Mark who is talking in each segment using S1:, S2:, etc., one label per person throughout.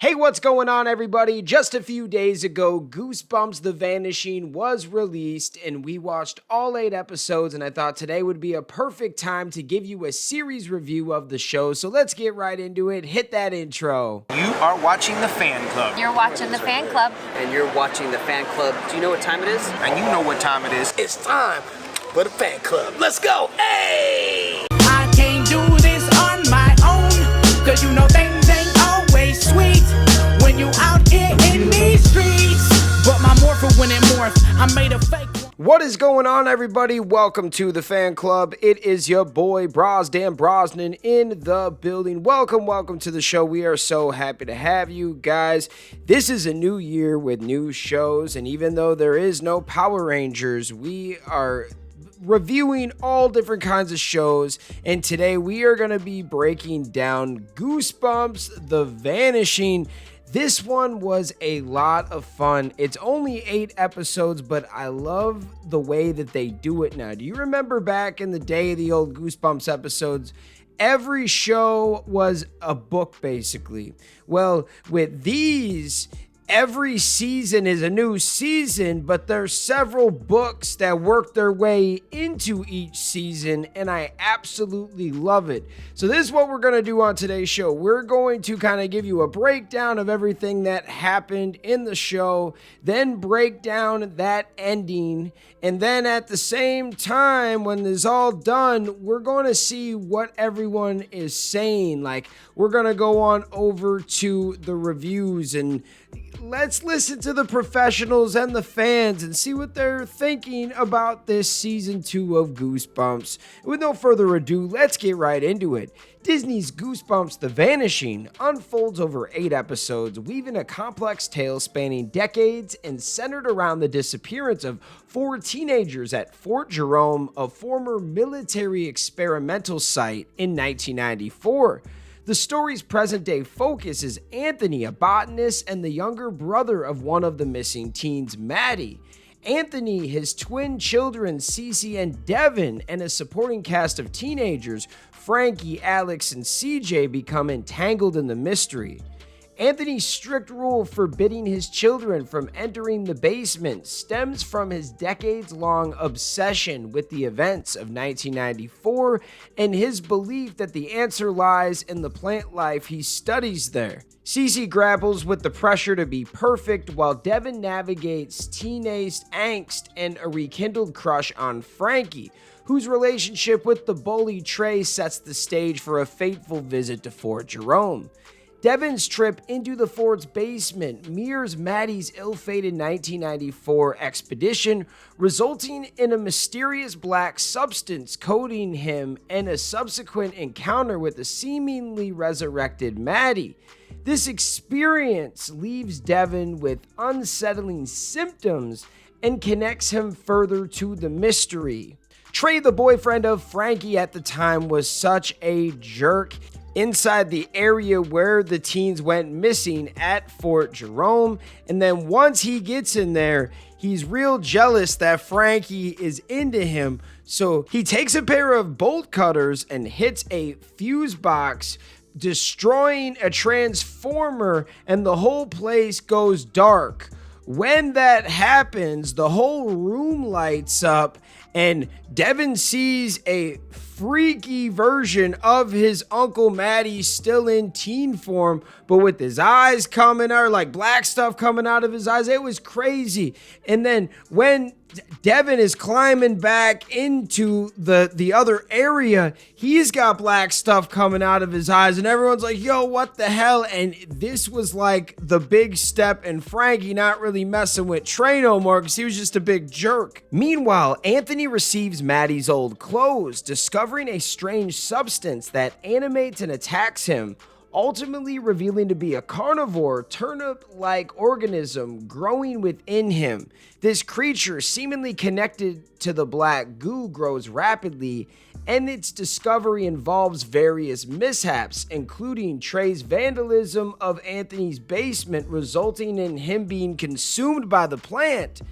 S1: Hey, what's going on, everybody? Just a few days ago, Goosebumps The Vanishing was released, and we watched all 8 episodes, and I thought today would be a perfect time to give you a series review of the show, so let's get right into it. Hit that intro.
S2: You are watching the Fan Club.
S3: You're watching the Fan Club.
S4: And you're watching the Fan Club. Do you know what time it is?
S2: And you know what time it is.
S5: It's time for the Fan Club. Let's go. Hey!
S6: I can't do this on my own, cause you know things ain't always sweet when you out here in these streets. But my morpher when it morphed, I made a fake one.
S1: What is going on, everybody? Welcome to the Fan Club. It is your boy Dan Brosnan in the building. Welcome to the show. We are so happy to have you guys. This is a new year with new shows, and even though there is no Power Rangers, we are reviewing all different kinds of shows, and today we are going to be breaking down Goosebumps The Vanishing. This one was a lot of fun. It's only 8 episodes, but I love the way that they do it now. Do you remember back in the day, the old Goosebumps episodes? Every show was a book, basically. Well, with these, every season is a new season, but there's several books that work their way into each season, and I absolutely love it. So this is what we're going to do on today's show. We're going to kind of give you a breakdown of everything that happened in the show, then break down that ending, and then at the same time, when this is all done, we're going to see what everyone is saying. Like, we're going to go on over to the reviews and let's listen to the professionals and the fans and see what they're thinking about this season 2 of Goosebumps. With no further ado, let's get right into it. Disney's Goosebumps The Vanishing unfolds over 8 episodes, weaving a complex tale spanning decades and centered around the disappearance of 4 teenagers at Fort Jerome, a former military experimental site, in 1994. The story's present-day focus is Anthony, a botanist, and the younger brother of one of the missing teens, Maddie. Anthony, his twin children, Cece and Devin, and a supporting cast of teenagers, Frankie, Alex, and CJ, become entangled in the mystery. Anthony's strict rule forbidding his children from entering the basement stems from his decades-long obsession with the events of 1994 and his belief that the answer lies in the plant life he studies there. Cece grapples with the pressure to be perfect, while Devin navigates teenage angst and a rekindled crush on Frankie, whose relationship with the bully Trey sets the stage for a fateful visit to Fort Jerome. Devin's trip into the fort's basement mirrors Maddie's ill-fated 1994 expedition, resulting in a mysterious black substance coating him and a subsequent encounter with a seemingly resurrected Maddie. This experience leaves Devin with unsettling symptoms and connects him further to the mystery. Trey, the boyfriend of Frankie at the time, was such a jerk inside the area where the teens went missing at Fort Jerome, and then once he gets in there, he's real jealous that Frankie is into him, so he takes a pair of bolt cutters and hits a fuse box, destroying a transformer, and the whole place goes dark. When that happens, the whole room lights up, and Devin sees a freaky version of his Uncle Maddie still in teen form, but with his eyes coming out, like black stuff coming out of his eyes. It was crazy. And then when Devin is climbing back into the other area, he's got black stuff coming out of his eyes, and everyone's like, yo, what the hell? And this was like the big step in Frankie not really messing with Trey no more because he was just a big jerk. Meanwhile, Anthony receives Maddie's old clothes, discovering a strange substance that animates and attacks him, ultimately revealing to be a carnivore turnip-like organism growing within him. This creature, seemingly connected to the black goo, grows rapidly, and its discovery involves various mishaps, including Trey's vandalism of Anthony's basement, resulting in him being consumed by the plant.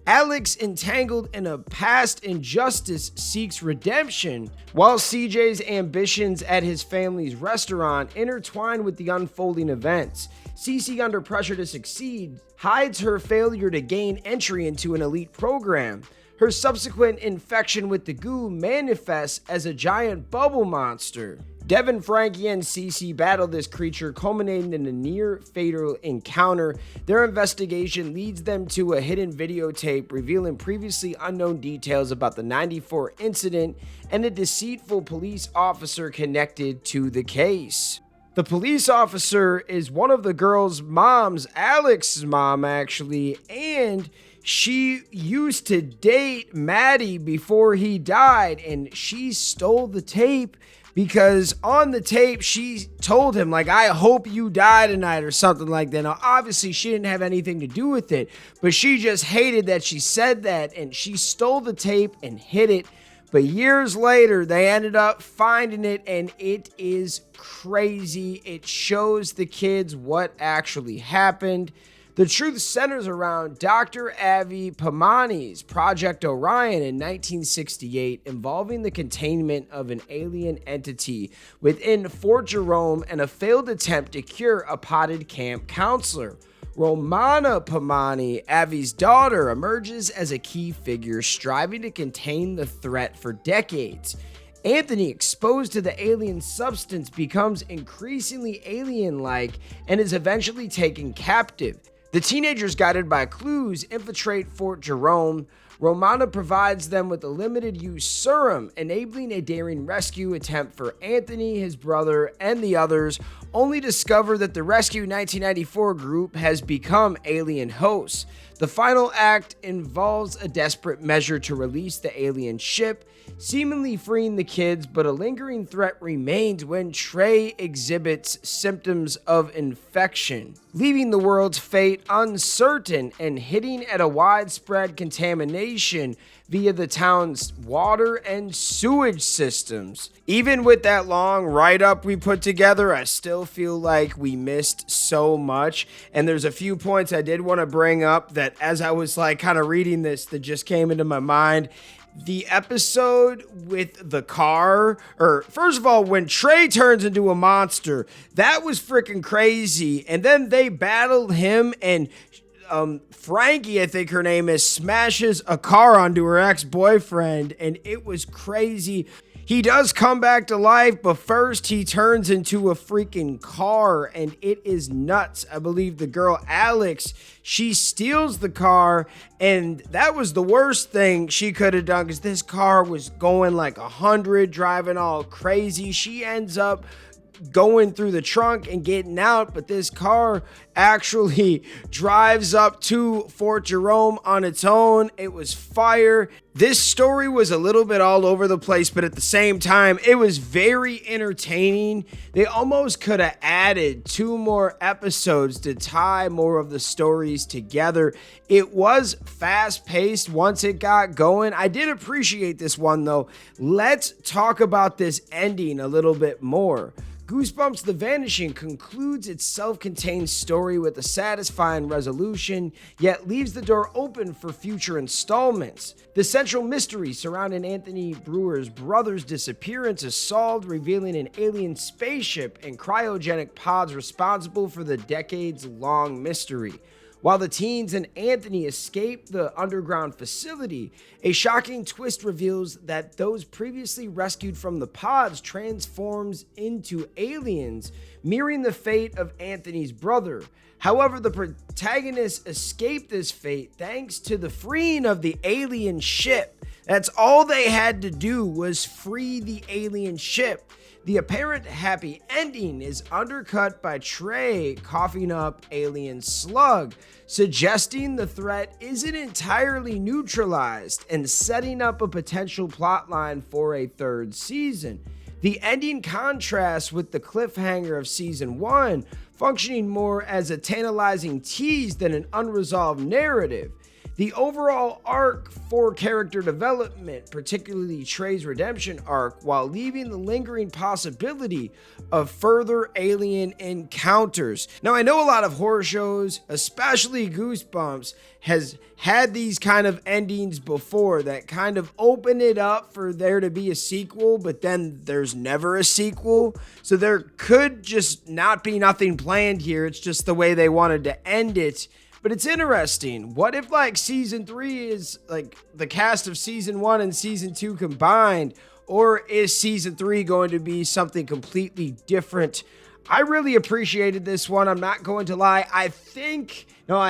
S1: Alex, entangled in a past injustice, seeks redemption, while CJ's ambitions at his family's restaurant intertwine with the unfolding events. Cece, under pressure to succeed, hides her failure to gain entry into an elite program. Her subsequent infection with the goo manifests as a giant bubble monster. Devin, Frankie, and Cece battle this creature, culminating in a near-fatal encounter. Their investigation leads them to a hidden videotape revealing previously unknown details about the '94 incident and a deceitful police officer connected to the case. The police officer is one of the girls' moms, Alex's mom, actually, and she used to date Maddie before he died, and she stole the tape because on the tape, she told him, like, I hope you die tonight or something like that. Now, obviously, she didn't have anything to do with it, but she just hated that she said that, and she stole the tape and hid it. But years later, they ended up finding it, and it is crazy. It shows the kids what actually happened. The truth centers around Dr. Avi Pamani's Project Orion in 1968, involving the containment of an alien entity within Fort Jerome and a failed attempt to cure a potted camp counselor. Romana Pamani, Avi's daughter, emerges as a key figure striving to contain the threat for decades. Anthony, exposed to the alien substance, becomes increasingly alien-like and is eventually taken captive. The teenagers, guided by clues, infiltrate Fort Jerome. Romana provides them with a limited-use serum, enabling a daring rescue attempt for Anthony, his brother, and the others, only discover that the Rescue 1994 group has become alien hosts. The final act involves a desperate measure to release the alien ship, seemingly freeing the kids, but a lingering threat remains when Trey exhibits symptoms of infection, leaving the world's fate uncertain and hinting at a widespread contamination via the town's water and sewage systems. Even with that long write-up we put together, I still feel like we missed so much, and there's a few points I did want to bring up that as I was like kind of reading this that just came into my mind. The episode with the car, or first of all, when Trey turns into a monster, that was freaking crazy. And then they battled him, and Frankie, I think her name is, smashes a car onto her ex-boyfriend, and it was crazy. He does come back to life, but first he turns into a freaking car, and it is nuts. I believe the girl Alex, she steals the car, and that was the worst thing she could have done because this car was going like 100, driving all crazy. She ends up going through the trunk and getting out, but this car actually drives up to Fort Jerome on its own. It was fire. This story was a little bit all over the place, but at the same time, it was very entertaining. They almost could have added 2 more episodes to tie more of the stories together. It was fast-paced once it got going. I did appreciate this one, though. Let's talk about this ending a little bit more. Goosebumps: The Vanishing concludes its self-contained story with a satisfying resolution, yet leaves the door open for future installments. The central mystery surrounding Anthony Brewer's brother's disappearance is solved, revealing an alien spaceship and cryogenic pods responsible for the decades-long mystery. While the teens and Anthony escape the underground facility, a shocking twist reveals that those previously rescued from the pods transforms into aliens, mirroring the fate of Anthony's brother. However, the protagonists escape this fate thanks to the freeing of the alien ship. That's all they had to do, was free the alien ship. The apparent happy ending is undercut by Trey coughing up alien slug, suggesting the threat isn't entirely neutralized and setting up a potential plotline for a 3rd season. The ending contrasts with the cliffhanger of season 1, functioning more as a tantalizing tease than an unresolved narrative. The overall arc for character development, particularly Trey's redemption arc, while leaving the lingering possibility of further alien encounters. Now, I know a lot of horror shows, especially Goosebumps, has had these kind of endings before that kind of open it up for there to be a sequel, but then there's never a sequel. So there could just not be nothing planned here. It's just the way they wanted to end it. But it's interesting. What if like season 3 is like the cast of season 1 and season 2 combined? Or is season 3 going to be something completely different? I really appreciated this one. I'm not going to lie. I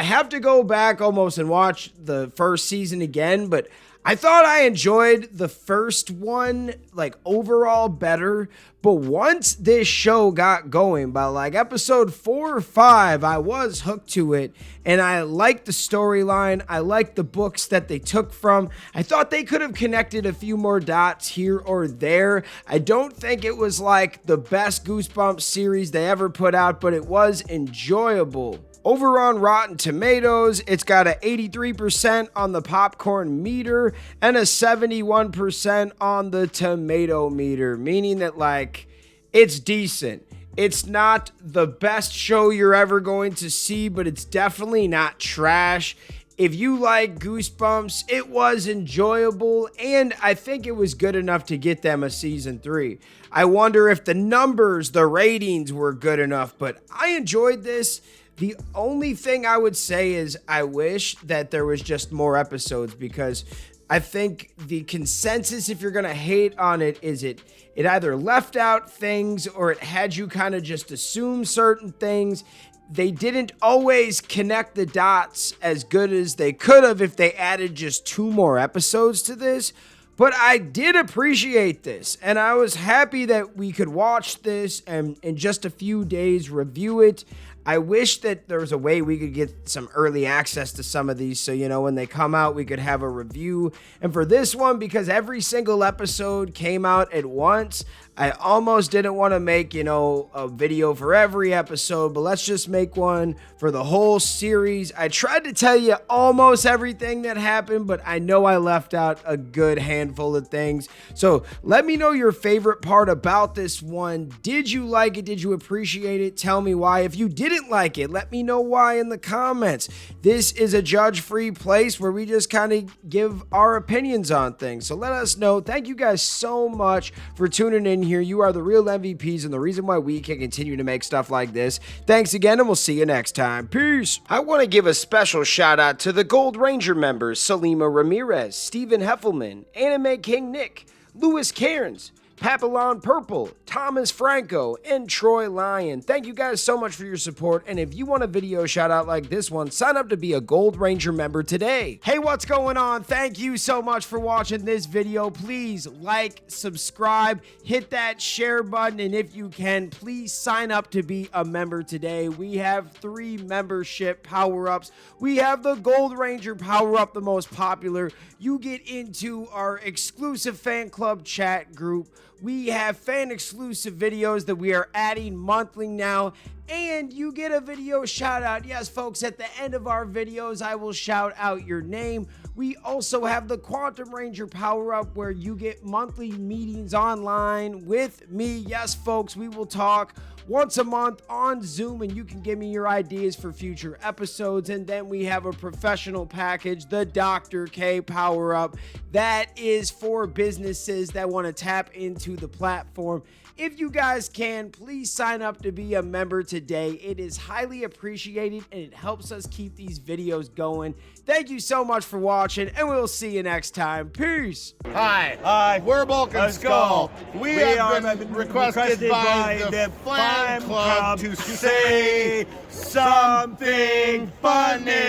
S1: have to go back almost and watch the first season again, but I thought I enjoyed the first one, like overall better. But once this show got going, by like episode 4 or 5, I was hooked to it. And I liked the storyline. I liked the books that they took from. I thought they could have connected a few more dots here or there. I don't think it was like the best Goosebumps series they ever put out, but it was enjoyable. Over on Rotten Tomatoes, it's got an 83% on the popcorn meter and a 71% on the tomato meter, meaning that like it's decent. It's not the best show you're ever going to see, but it's definitely not trash. If you like Goosebumps, it was enjoyable, and I think it was good enough to get them a season 3. I wonder if the numbers, the ratings were good enough, but I enjoyed this. The only thing I would say is I wish that there was just more episodes, because I think the consensus, if you're going to hate on it, is it either left out things or it had you kind of just assume certain things. They didn't always connect the dots as good as they could have if they added just 2 more episodes to this. But I did appreciate this, and I was happy that we could watch this and in just a few days review it. I wish that there was a way we could get some early access to some of these, so, you know, when they come out, we could have a review. And for this one, because every single episode came out at once, I almost didn't want to make, you know, a video for every episode, but let's just make one for the whole series. I tried to tell you almost everything that happened, but I know I left out a good handful of things. So let me know your favorite part about this one. Did you like it? Did you appreciate it? Tell me why. If you didn't like it, let me know why in the comments. This is a judge-free place where we just kind of give our opinions on things. So let us know. Thank you guys so much for tuning in here. You are the real MVPs and the reason why we can continue to make stuff like this. Thanks again, and we'll see you next time. Peace. I want to give a special shout out to the Gold Ranger members: Salima Ramirez, Stephen Heffelman, Anime King Nick, Louis Cairns, Papillon Purple, Thomas Franco, and Troy Lyon. Thank you guys so much for your support, and if you want a video shout out like this one, sign up to be a Gold Ranger member today. Hey, what's going on? Thank you so much for watching this video. Please like, subscribe, hit that share button, and if you can, please sign up to be a member today. We have 3 membership power-ups. We have the Gold Ranger power-up, the most popular. You get into our exclusive fan club chat group. We have fan exclusive videos that we are adding monthly now, and you get a video shout out. Yes, folks, at the end of our videos, I will shout out your name. We also have the Quantum Ranger power up where you get monthly meetings online with me. Yes, folks, we will talk once a month on Zoom, and you can give me your ideas for future episodes. And then we have a professional package, the Dr. K power up, that is for businesses that want to tap into the platform. If you guys can, please sign up to be a member today. It is highly appreciated, and it helps us keep these videos going. Thank you so much for watching, and we'll see you next time. Peace.
S3: Hi, we're Bulk and Skull. We have been requested by the fan club to say something funny.